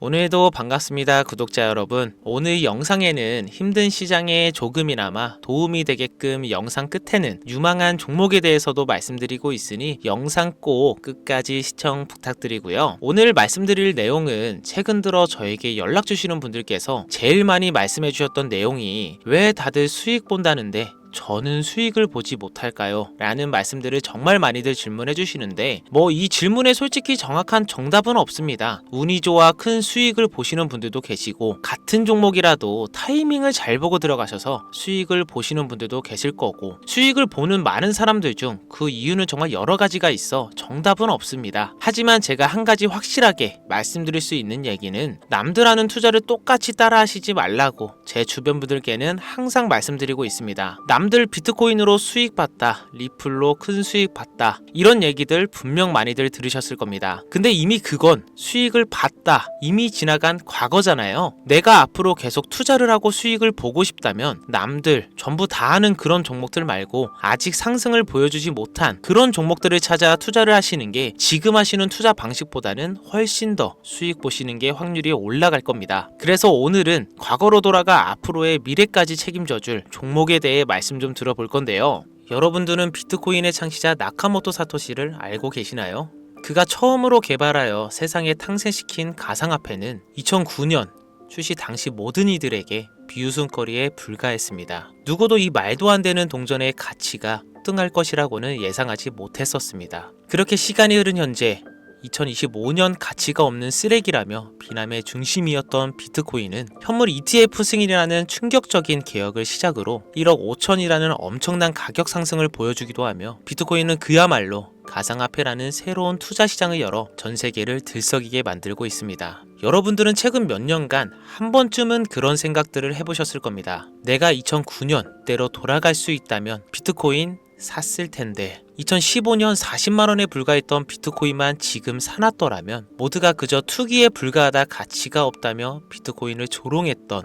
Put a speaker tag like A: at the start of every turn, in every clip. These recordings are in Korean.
A: 오늘도 반갑습니다, 구독자 여러분. 오늘 영상에는 힘든 시장에 조금이나마 도움이 되게끔 영상 끝에는 유망한 종목에 대해서도 말씀드리고 있으니 영상 꼭 끝까지 시청 부탁드리고요. 오늘 말씀드릴 내용은 최근 들어 저에게 연락 주시는 분들께서 제일 많이 말씀해 주셨던 내용이 왜 다들 수익 본다는데 저는 수익을 보지 못할까요? 라는 말씀들을 정말 많이들 질문해 주시는데 이 질문에 솔직히 정확한 정답은 없습니다. 운이 좋아 큰 수익을 보시는 분들도 계시고 같은 종목이라도 타이밍을 잘 보고 들어가셔서 수익을 보시는 분들도 계실 거고 수익을 보는 많은 사람들 중 그 이유는 정말 여러 가지가 있어 정답은 없습니다. 하지만 제가 한 가지 확실하게 말씀드릴 수 있는 얘기는 남들 하는 투자를 똑같이 따라 하시지 말라고 제 주변 분들께는 항상 말씀드리고 있습니다. 남들 비트코인으로 수익 봤다, 리플로 큰 수익 봤다, 이런 얘기들 분명 많이들 들으셨을 겁니다. 근데 이미 그건 수익을 봤다, 이미 지나간 과거잖아요. 내가 앞으로 계속 투자를 하고 수익을 보고 싶다면 남들 전부 다 하는 그런 종목들 말고 아직 상승을 보여주지 못한 그런 종목들을 찾아 투자를 하시는 게 지금 하시는 투자 방식보다는 훨씬 더 수익 보시는 게 확률이 올라갈 겁니다. 그래서 오늘은 과거로 돌아가 앞으로의 미래까지 책임져줄 종목에 대해 말씀 좀 들어볼 건데요. 여러분들은 비트코인의 창시자 나카모토 사토시를 알고 계시나요? 그가 처음으로 개발하여 세상에 탄생시킨 가상화폐는 2009년 출시 당시 모든 이들에게 비웃음거리에 불과했습니다. 누구도 이 말도 안 되는 동전의 가치가 폭등할 것이라고는 예상하지 못했었습니다. 그렇게 시간이 흐른 현재 2025년 가치가 없는 쓰레기라며 비난의 중심이었던 비트코인은 현물 ETF 승인이라는 충격적인 개혁을 시작으로 1억 5천이라는 엄청난 가격 상승을 보여주기도 하며 비트코인은 그야말로 가상화폐라는 새로운 투자 시장을 열어 전 세계를 들썩이게 만들고 있습니다. 여러분들은 최근 몇 년간 한 번쯤은 그런 생각들을 해보셨을 겁니다. 내가 2009년대로 돌아갈 수 있다면 비트코인 샀을 텐데 2015년 40만원에 불과했던 비트코인만 지금 사놨더라면 모두가 그저 투기에 불과하다 가치가 없다며 비트코인을 조롱했던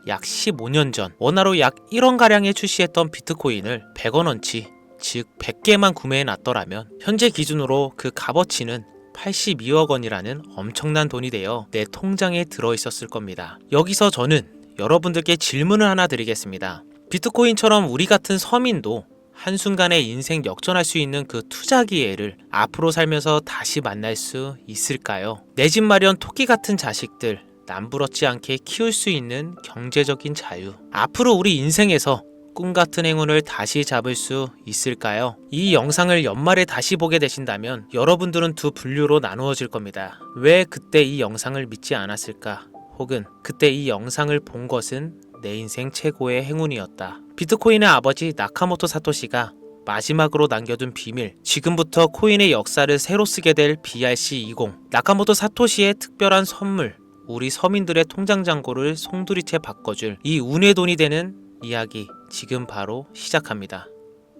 A: 약 15년 전 원화로 약 1원가량에 출시했던 비트코인을 100원어치 즉 100개만 구매해 놨더라면 현재 기준으로 그 값어치는 82억 원이라는 엄청난 돈이 되어 내 통장에 들어있었을 겁니다. 여기서 저는 여러분들께 질문을 하나 드리겠습니다. 비트코인처럼 우리 같은 서민도 한순간에 인생 역전할 수 있는 그 투자 기회를 앞으로 살면서 다시 만날 수 있을까요? 내 집 마련 토끼 같은 자식들 남부럽지 않게 키울 수 있는 경제적인 자유, 앞으로 우리 인생에서 꿈같은 행운을 다시 잡을 수 있을까요? 이 영상을 연말에 다시 보게 되신다면 여러분들은 두 분류로 나누어질 겁니다. 왜 그때 이 영상을 믿지 않았을까? 혹은 그때 이 영상을 본 것은 내 인생 최고의 행운이었다. 비트코인의 아버지 나카모토 사토시가 마지막으로 남겨둔 비밀, 지금부터 코인의 역사를 새로 쓰게 될 BRC20 나카모토 사토시의 특별한 선물, 우리 서민들의 통장 잔고를 송두리째 바꿔줄 이 운의 돈이 되는 이야기 지금 바로 시작합니다.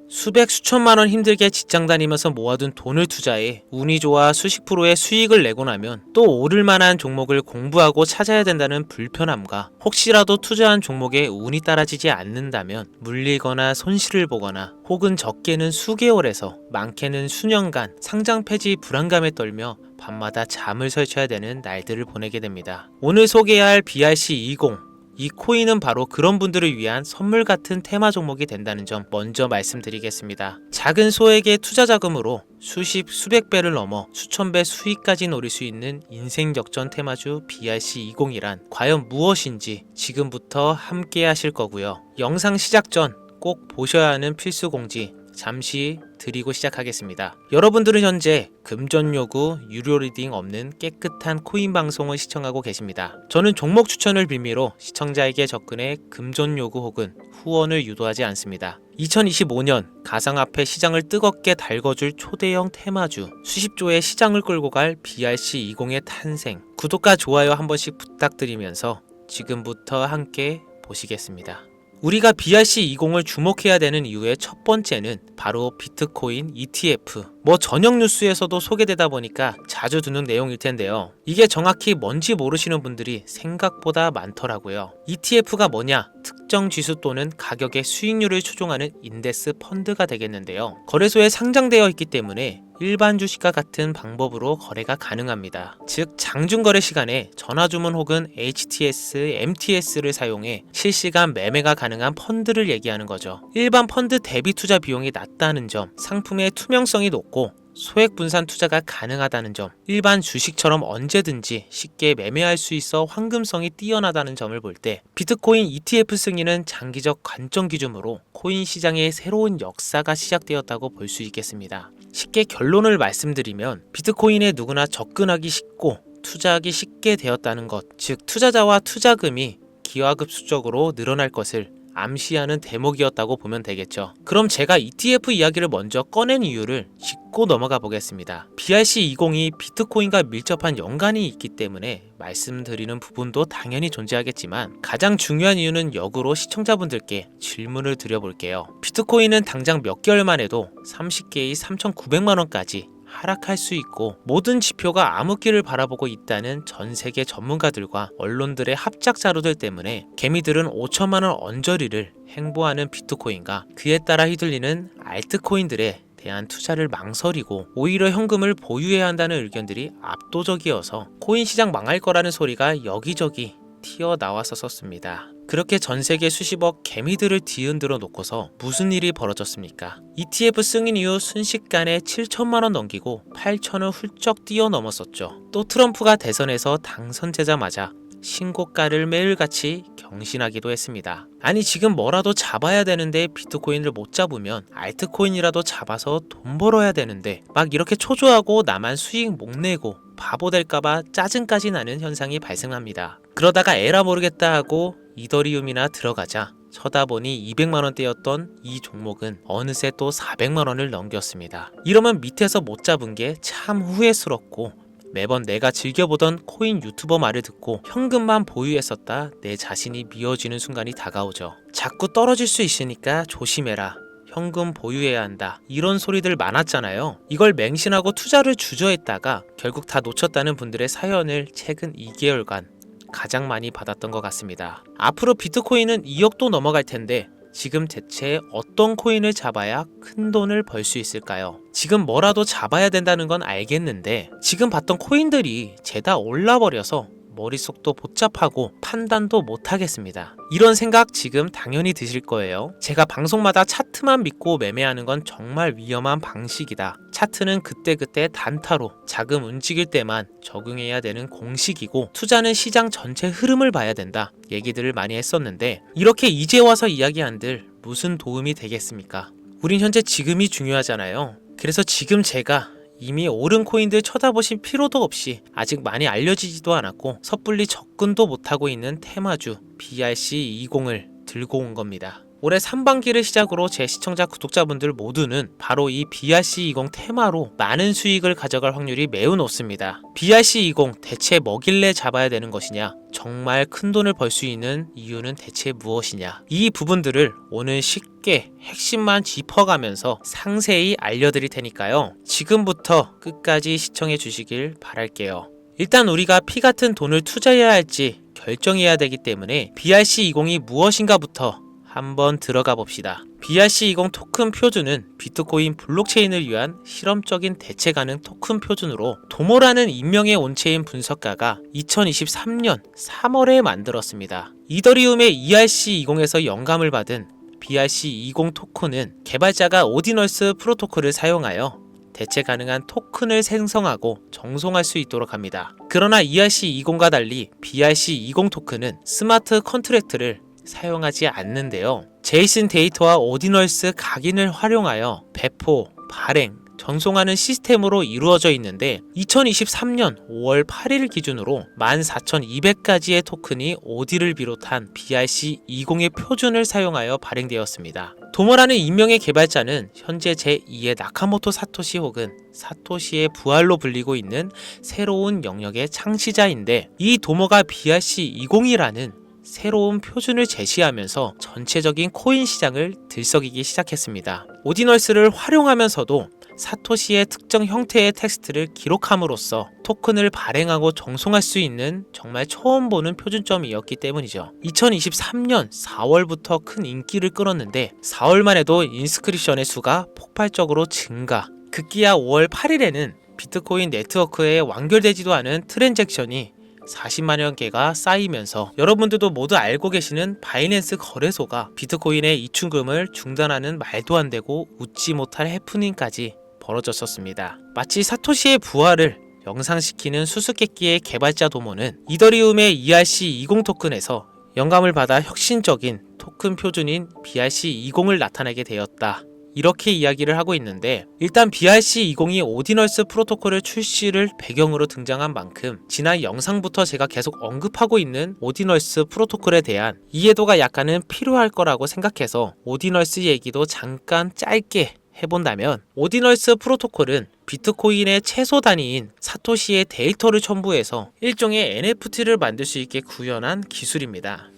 A: 수백 수천만원 힘들게 직장 다니면서 모아둔 돈을 투자해 운이 좋아 수십 프로의 수익을 내고 나면 또 오를 만한 종목을 공부하고 찾아야 된다는 불편함과 혹시라도 투자한 종목에 운이 따라지지 않는다면 물리거나 손실을 보거나 혹은 적게는 수개월에서 많게는 수년간 상장 폐지 불안감에 떨며 밤마다 잠을 설쳐야 되는 날들을 보내게 됩니다. 오늘 소개할 BRC20 이 코인은 바로 그런 분들을 위한 선물 같은 테마 종목이 된다는 점 먼저 말씀드리겠습니다. 작은 소액의 투자 자금으로 수십 수백 배를 넘어 수천 배 수익까지 노릴 수 있는 인생 역전 테마주 BRC20이란 과연 무엇인지 지금부터 함께 하실 거고요. 영상 시작 전 꼭 보셔야 하는 필수 공지 잠시 드리고 시작하겠습니다. 여러분들은 현재 금전 요구, 유료 리딩 없는 깨끗한 코인 방송을 시청하고 계십니다. 저는 종목 추천을 빌미로 시청자에게 접근해 금전 요구 혹은 후원을 유도하지 않습니다. 2025년 가상화폐 시장을 뜨겁게 달궈줄 초대형 테마주, 수십조의 시장을 끌고 갈 BRC20의 탄생, 구독과 좋아요 한 번씩 부탁드리면서 지금부터 함께 보시겠습니다. 우리가 BRC20을 주목해야 되는 이유의 첫 번째는 바로 비트코인 ETF, 저녁 뉴스에서도 소개되다 보니까 자주 듣는 내용일 텐데요. 이게 정확히 뭔지 모르시는 분들이 생각보다 많더라고요. ETF가 뭐냐? 특정 지수 또는 가격의 수익률을 추종하는 인덱스 펀드가 되겠는데요. 거래소에 상장되어 있기 때문에 일반 주식과 같은 방법으로 거래가 가능합니다. 즉 장중 거래 시간에 전화주문 혹은 HTS, MTS를 사용해 실시간 매매가 가능한 펀드를 얘기하는 거죠. 일반 펀드 대비 투자 비용이 낮다는 점, 상품의 투명성이 높고 소액 분산 투자가 가능하다는 점, 일반 주식처럼 언제든지 쉽게 매매할 수 있어 황금성이 뛰어나다는 점을 볼 때 비트코인 ETF 승인은 장기적 관점 기준으로 코인 시장의 새로운 역사가 시작되었다고 볼 수 있겠습니다. 쉽게 결론을 말씀드리면 비트코인에 누구나 접근하기 쉽고 투자하기 쉽게 되었다는 것, 즉 투자자와 투자금이 기하급수적으로 늘어날 것을 암시하는 대목이었다고 보면 되겠죠. 그럼 제가 ETF 이야기를 먼저 꺼낸 이유를 짚고 넘어가 보겠습니다. BRC20이 비트코인과 밀접한 연관이 있기 때문에 말씀드리는 부분도 당연히 존재하겠지만 가장 중요한 이유는 역으로 시청자분들께 질문을 드려볼게요. 비트코인은 당장 몇 개월만 해도 30개의 3,900만원까지 하락할 수 있고 모든 지표가 암흑기를 바라보고 있다는 전 세계 전문가들과 언론들의 합작 자료들 때문에 개미들은 5천만원 언저리를 행보하는 비트코인과 그에 따라 휘둘리는 알트코인들에 대한 투자를 망설이고 오히려 현금을 보유해야 한다는 의견들이 압도적이어서 코인 시장 망할 거라는 소리가 여기저기 튀어나왔었습니다. 그렇게 전세계 수십억 개미들을 뒤흔들어 놓고서 무슨 일이 벌어졌습니까? ETF 승인 이후 순식간에 7천만원 넘기고 8천을 훌쩍 뛰어넘었었죠. 또 트럼프가 대선에서 당선되자마자 신고가를 매일같이 경신하기도 했습니다. 아니 지금 뭐라도 잡아야 되는데 비트코인을 못 잡으면 알트코인이라도 잡아서 돈 벌어야 되는데 막 이렇게 초조하고 나만 수익 못 내고 바보 될까봐 짜증까지 나는 현상이 발생합니다. 그러다가 에라 모르겠다 하고 이더리움이나 들어가자 쳐다보니 200만원대였던 이 종목은 어느새 또 400만원을 넘겼습니다. 이러면 밑에서 못 잡은 게 참 후회스럽고 매번 내가 즐겨보던 코인 유튜버 말을 듣고 현금만 보유했었다 내 자신이 미워지는 순간이 다가오죠. 자꾸 떨어질 수 있으니까 조심해라. 현금 보유해야 한다. 이런 소리들 많았잖아요. 이걸 맹신하고 투자를 주저했다가 결국 다 놓쳤다는 분들의 사연을 최근 2개월간 가장 많이 받았던 것 같습니다. 앞으로 비트코인은 2억도 넘어갈 텐데 지금 대체 어떤 코인을 잡아야 큰 돈을 벌 수 있을까요? 지금 뭐라도 잡아야 된다는 건 알겠는데 지금 봤던 코인들이 죄다 올라버려서 머릿속도 복잡하고 판단도 못하겠습니다. 이런 생각 지금 당연히 드실 거예요. 제가 방송마다 차트만 믿고 매매하는 건 정말 위험한 방식이다. 차트는 그때그때 단타로 자금 움직일 때만 적용해야 되는 공식이고 투자는 시장 전체 흐름을 봐야 된다. 얘기들을 많이 했었는데 이렇게 이제 와서 이야기한들 무슨 도움이 되겠습니까? 우린 현재 지금이 중요하잖아요. 그래서 지금 제가 이미 오른 코인들 쳐다보실 필요도 없이 아직 많이 알려지지도 않았고 섣불리 접근도 못하고 있는 테마주 BRC20을 들고 온 겁니다. 올해 상반기를 시작으로 제 시청자 구독자분들 모두는 바로 이 BRC20 테마로 많은 수익을 가져갈 확률이 매우 높습니다. BRC20 대체 뭐길래 잡아야 되는 것이냐? 정말 큰 돈을 벌 수 있는 이유는 대체 무엇이냐? 이 부분들을 오늘 쉽게 핵심만 짚어가면서 상세히 알려드릴 테니까요. 지금부터 끝까지 시청해 주시길 바랄게요. 일단 우리가 피 같은 돈을 투자해야 할지 결정해야 되기 때문에 BRC20이 무엇인가부터 한번 들어가 봅시다. BRC20 토큰 표준은 비트코인 블록체인을 위한 실험적인 대체 가능 토큰 표준으로 도모라는 인명의 온체인 분석가가 2023년 3월에 만들었습니다. 이더리움의 ERC20에서 영감을 받은 BRC20 토큰은 개발자가 오디널스 프로토콜을 사용하여 대체 가능한 토큰을 생성하고 정송할 수 있도록 합니다. 그러나 ERC20과 달리 BRC20 토큰은 스마트 컨트랙트를 사용하지 않는데요. 제이슨 데이터와 오디널스 각인을 활용하여 배포, 발행, 전송하는 시스템으로 이루어져 있는데 2023년 5월 8일 기준으로 14,200가지의 토큰이 오디를 비롯한 BRC20의 표준을 사용하여 발행되었습니다. 도모라는 인명의 개발자는 현재 제2의 나카모토 사토시 혹은 사토시의 부활로 불리고 있는 새로운 영역의 창시자인데 이 도모가 BRC20이라는 새로운 표준을 제시하면서 전체적인 코인 시장을 들썩이기 시작했습니다. 오디널스를 활용하면서도 사토시의 특정 형태의 텍스트를 기록함으로써 토큰을 발행하고 정송할 수 있는 정말 처음 보는 표준점이었기 때문이죠. 2023년 4월부터 큰 인기를 끌었는데 4월만 해도 인스크립션의 수가 폭발적으로 증가. 급기야 5월 8일에는 비트코인 네트워크에 완결되지도 않은 트랜잭션이 40만여 개가 쌓이면서 여러분들도 모두 알고 계시는 바이낸스 거래소가 비트코인의 이축금을 중단하는 말도 안 되고 웃지 못할 해프닝까지 벌어졌었습니다. 마치 사토시의 부활을 영상시키는 수수께끼의 개발자 도모는 이더리움의 ERC20 토큰에서 영감을 받아 혁신적인 토큰 표준인 BRC20을 나타내게 되었다. 이렇게 이야기를 하고 있는데, 일단 BRC20이 오디널스 프로토콜의 출시를 배경으로 등장한 만큼 지난 영상부터 제가 계속 언급하고 있는 오디널스 프로토콜에 대한 이해도가 약간은 필요할 거라고 생각해서 오디널스 얘기도 잠깐 짧게 해본다면, 오디널스 프로토콜은 비트코인의 최소 단위인 사토시의 데이터를 첨부해서 일종의 NFT를 만들 수 있게 구현한 기술입니다.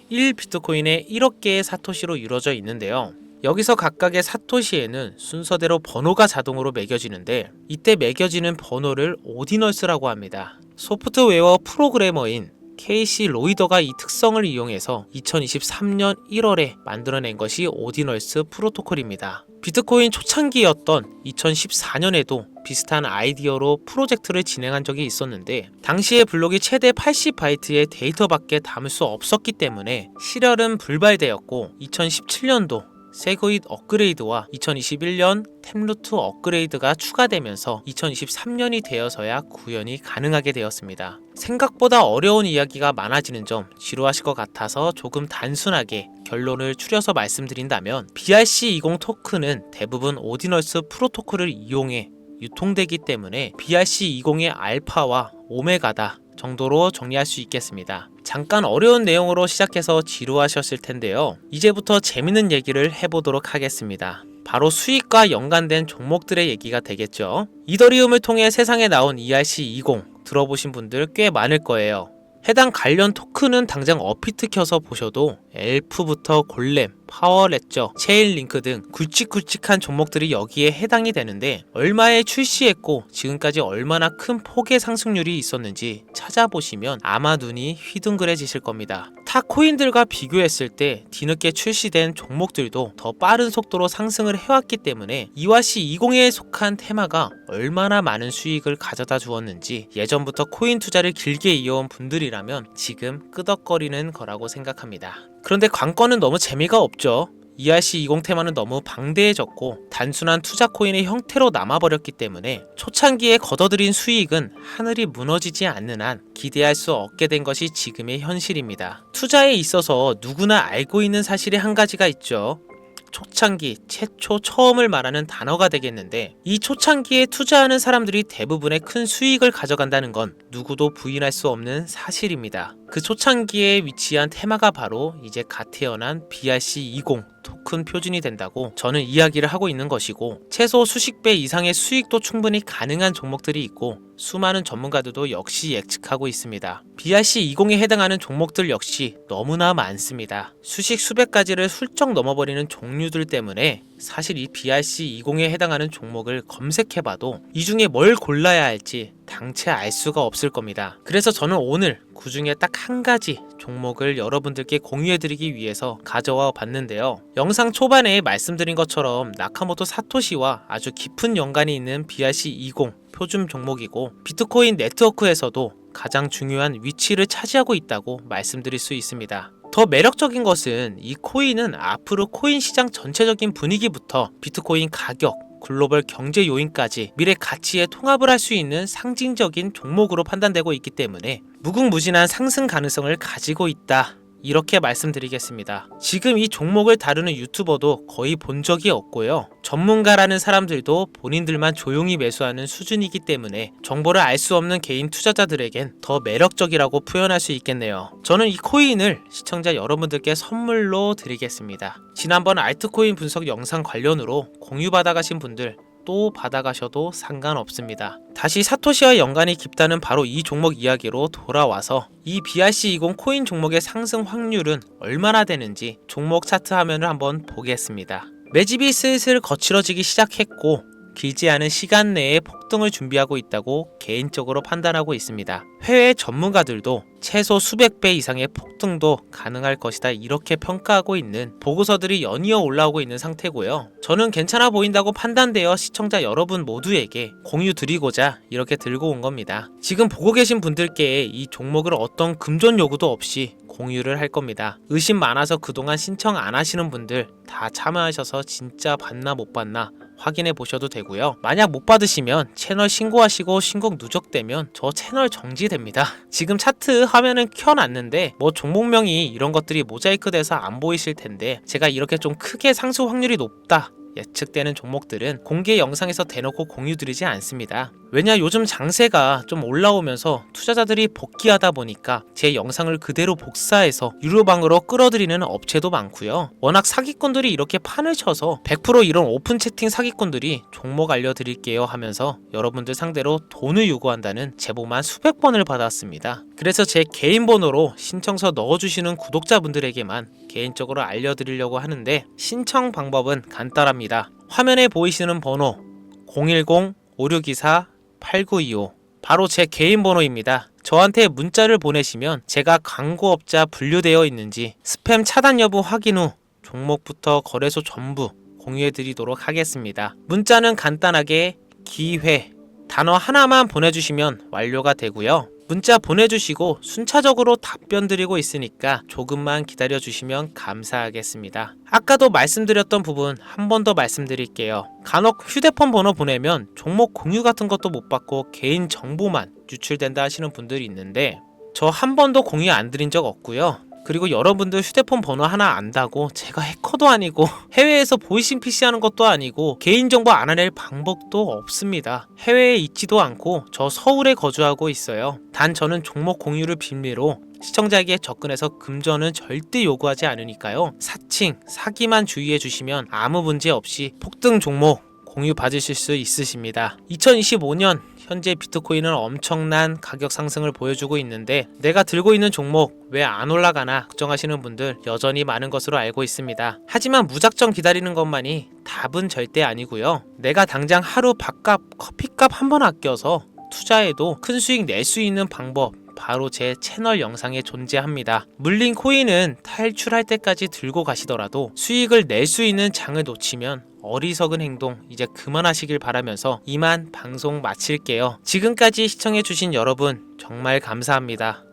A: 1비트코인에 1억 개의 사토시로 이루어져 있는데요. 여기서 각각의 사토시에는 순서대로 번호가 자동으로 매겨지는데, 이때 매겨지는 번호를 오디널스라고 합니다. 소프트웨어 프로그래머인 케이시 로이더가 이 특성을 이용해서 2023년 1월에 만들어낸 것이 오디널스 프로토콜입니다. 비트코인 초창기였던 2014년에도 비슷한 아이디어로 프로젝트를 진행한 적이 있었는데, 당시에 블록이 최대 80바이트의 데이터밖에 담을 수 없었기 때문에 실혈은 불발되었고, 2017년도 세그윗 업그레이드와 2021년 템루트 업그레이드가 추가되면서 2023년이 되어서야 구현이 가능하게 되었습니다. 생각보다 어려운 이야기가 많아지는 점 지루하실 것 같아서 조금 단순하게 결론을 추려서 말씀드린다면, BRC20 토큰은 대부분 오디널스 프로토콜을 이용해 유통되기 때문에 BRC20의 알파와 오메가다 정도로 정리할 수 있겠습니다. 잠깐 어려운 내용으로 시작해서 지루하셨을 텐데요. 이제부터 재밌는 얘기를 해보도록 하겠습니다. 바로 수익과 연관된 종목들의 얘기가 되겠죠. 이더리움을 통해 세상에 나온 ERC20 들어보신 분들 꽤 많을 거예요. 해당 관련 토큰은 당장 어피트 켜서 보셔도 엘프부터 골렘, 파워레저, 체인링크 등 굵직굵직한 종목들이 여기에 해당이 되는데, 얼마에 출시했고 지금까지 얼마나 큰 폭의 상승률이 있었는지 찾아보시면 아마 눈이 휘둥그레지실 겁니다. 타 코인들과 비교했을 때 뒤늦게 출시된 종목들도 더 빠른 속도로 상승을 해왔기 때문에 ERC20에 속한 테마가 얼마나 많은 수익을 가져다 주었는지 예전부터 코인 투자를 길게 이어온 분들이라면 지금 끄덕거리는 거라고 생각합니다. 그런데 관건은 너무 재미가 없죠. ERC20 테마는 너무 방대해졌고 단순한 투자 코인의 형태로 남아버렸기 때문에 초창기에 걷어들인 수익은 하늘이 무너지지 않는 한 기대할 수 없게 된 것이 지금의 현실입니다. 투자에 있어서 누구나 알고 있는 사실이 한 가지가 있죠. 초창기, 최초, 처음을 말하는 단어가 되겠는데, 이 초창기에 투자하는 사람들이 대부분의 큰 수익을 가져간다는 건 누구도 부인할 수 없는 사실입니다. 그 초창기에 위치한 테마가 바로 이제 갓 태어난 BRC20 토큰 표준이 된다고 저는 이야기를 하고 있는 것이고, 최소 수십 배 이상의 수익도 충분히 가능한 종목들이 있고 수많은 전문가들도 역시 예측하고 있습니다. BRC20에 해당하는 종목들 역시 너무나 많습니다. 수십 수백 가지를 훌쩍 넘어버리는 종류들 때문에 사실 이 BRC20에 해당하는 종목을 검색해봐도 이 중에 뭘 골라야 할지 당최 알 수가 없을 겁니다. 그래서 저는 오늘 그 중에 딱 한 가지 종목을 여러분들께 공유해드리기 위해서 가져와 봤는데요. 영상 초반에 말씀드린 것처럼 나카모토 사토시와 아주 깊은 연관이 있는 BRC20 표준 종목이고, 비트코인 네트워크에서도 가장 중요한 위치를 차지하고 있다고 말씀드릴 수 있습니다. 더 매력적인 것은 이 코인은 앞으로 코인 시장 전체적인 분위기부터 비트코인 가격, 글로벌 경제 요인까지 미래 가치에 통합을 할 수 있는 상징적인 종목으로 판단되고 있기 때문에 무궁무진한 상승 가능성을 가지고 있다, 이렇게 말씀드리겠습니다. 지금 이 종목을 다루는 유튜버도 거의 본 적이 없고요. 전문가라는 사람들도 본인들만 조용히 매수하는 수준이기 때문에 정보를 알 수 없는 개인 투자자들에겐 더 매력적이라고 표현할 수 있겠네요. 저는 이 코인을 시청자 여러분들께 선물로 드리겠습니다. 지난번 알트코인 분석 영상 관련으로 공유 받아가신 분들 또 받아가셔도 상관없습니다. 다시 사토시와 연관이 깊다는 바로 이 종목 이야기로 돌아와서 이 BRC20 코인 종목의 상승 확률은 얼마나 되는지 종목 차트 화면을 한번 보겠습니다. 매집이 슬슬 거칠어지기 시작했고 길지 않은 시간 내에 폭등을 준비하고 있다고 개인적으로 판단하고 있습니다. 해외 전문가들도 최소 수백 배 이상의 폭등도 가능할 것이다 이렇게 평가하고 있는 보고서들이 연이어 올라오고 있는 상태고요. 저는 괜찮아 보인다고 판단되어 시청자 여러분 모두에게 공유 드리고자 이렇게 들고 온 겁니다. 지금 보고 계신 분들께 이 종목을 어떤 금전 요구도 없이 공유를 할 겁니다. 의심 많아서 그동안 신청 안 하시는 분들 다 참여하셔서 진짜 받나 못 받나 확인해 보셔도 되고요. 만약 못 받으시면 채널 신고하시고 신곡 누적되면 저 채널 정지됩니다. 지금 차트 화면은 켜놨는데 뭐 종목명이 이런 것들이 모자이크 돼서 안 보이실 텐데 제가 이렇게 좀 크게 상승 확률이 높다 예측되는 종목들은 공개 영상에서 대놓고 공유드리지 않습니다. 왜냐 요즘 장세가 좀 올라오면서 투자자들이 복귀하다 보니까 제 영상을 그대로 복사해서 유료방으로 끌어들이는 업체도 많고요. 워낙 사기꾼들이 이렇게 판을 쳐서 100% 이런 오픈 채팅 사기꾼들이 종목 알려드릴게요 하면서 여러분들 상대로 돈을 요구한다는 제보만 수백 번을 받았습니다. 그래서 제 개인 번호로 신청서 넣어주시는 구독자분들에게만 개인적으로 알려드리려고 하는데 신청 방법은 간단합니다. 화면에 보이시는 번호 010-5624-8925 바로 제 개인 번호입니다. 저한테 문자를 보내시면 제가 광고업자 분류되어 있는지 스팸 차단 여부 확인 후 종목부터 거래소 전부 공유해드리도록 하겠습니다. 문자는 간단하게 기회 단어 하나만 보내주시면 완료가 되고요. 문자 보내주시고 순차적으로 답변 드리고 있으니까 조금만 기다려주시면 감사하겠습니다. 아까도 말씀드렸던 부분 한 번 더 말씀드릴게요. 간혹 휴대폰 번호 보내면 종목 공유 같은 것도 못 받고 개인 정보만 유출된다 하시는 분들이 있는데 저 한 번도 공유 안 드린 적 없고요. 그리고 여러분들 휴대폰 번호 하나 안다고 제가 해커도 아니고 해외에서 보이싱 PC 하는 것도 아니고 개인정보 알아낼 방법도 없습니다. 해외에 있지도 않고 저 서울에 거주하고 있어요. 단 저는 종목 공유를 빌미로 시청자에게 접근해서 금전은 절대 요구하지 않으니까요. 사칭, 사기만 주의해 주시면 아무 문제 없이 폭등 종목 공유 받으실 수 있으십니다. 2025년 현재 비트코인은 엄청난 가격 상승을 보여주고 있는데 내가 들고 있는 종목 왜 안 올라가나 걱정하시는 분들 여전히 많은 것으로 알고 있습니다. 하지만 무작정 기다리는 것만이 답은 절대 아니고요. 내가 당장 하루 밥값, 커피값 한 번 아껴서 투자해도 큰 수익 낼 수 있는 방법 바로 제 채널 영상에 존재합니다. 물린 코인은 탈출할 때까지 들고 가시더라도 수익을 낼 수 있는 장을 놓치면 어리석은 행동 이제 그만하시길 바라면서 이만 방송 마칠게요. 지금까지 시청해주신 여러분 정말 감사합니다.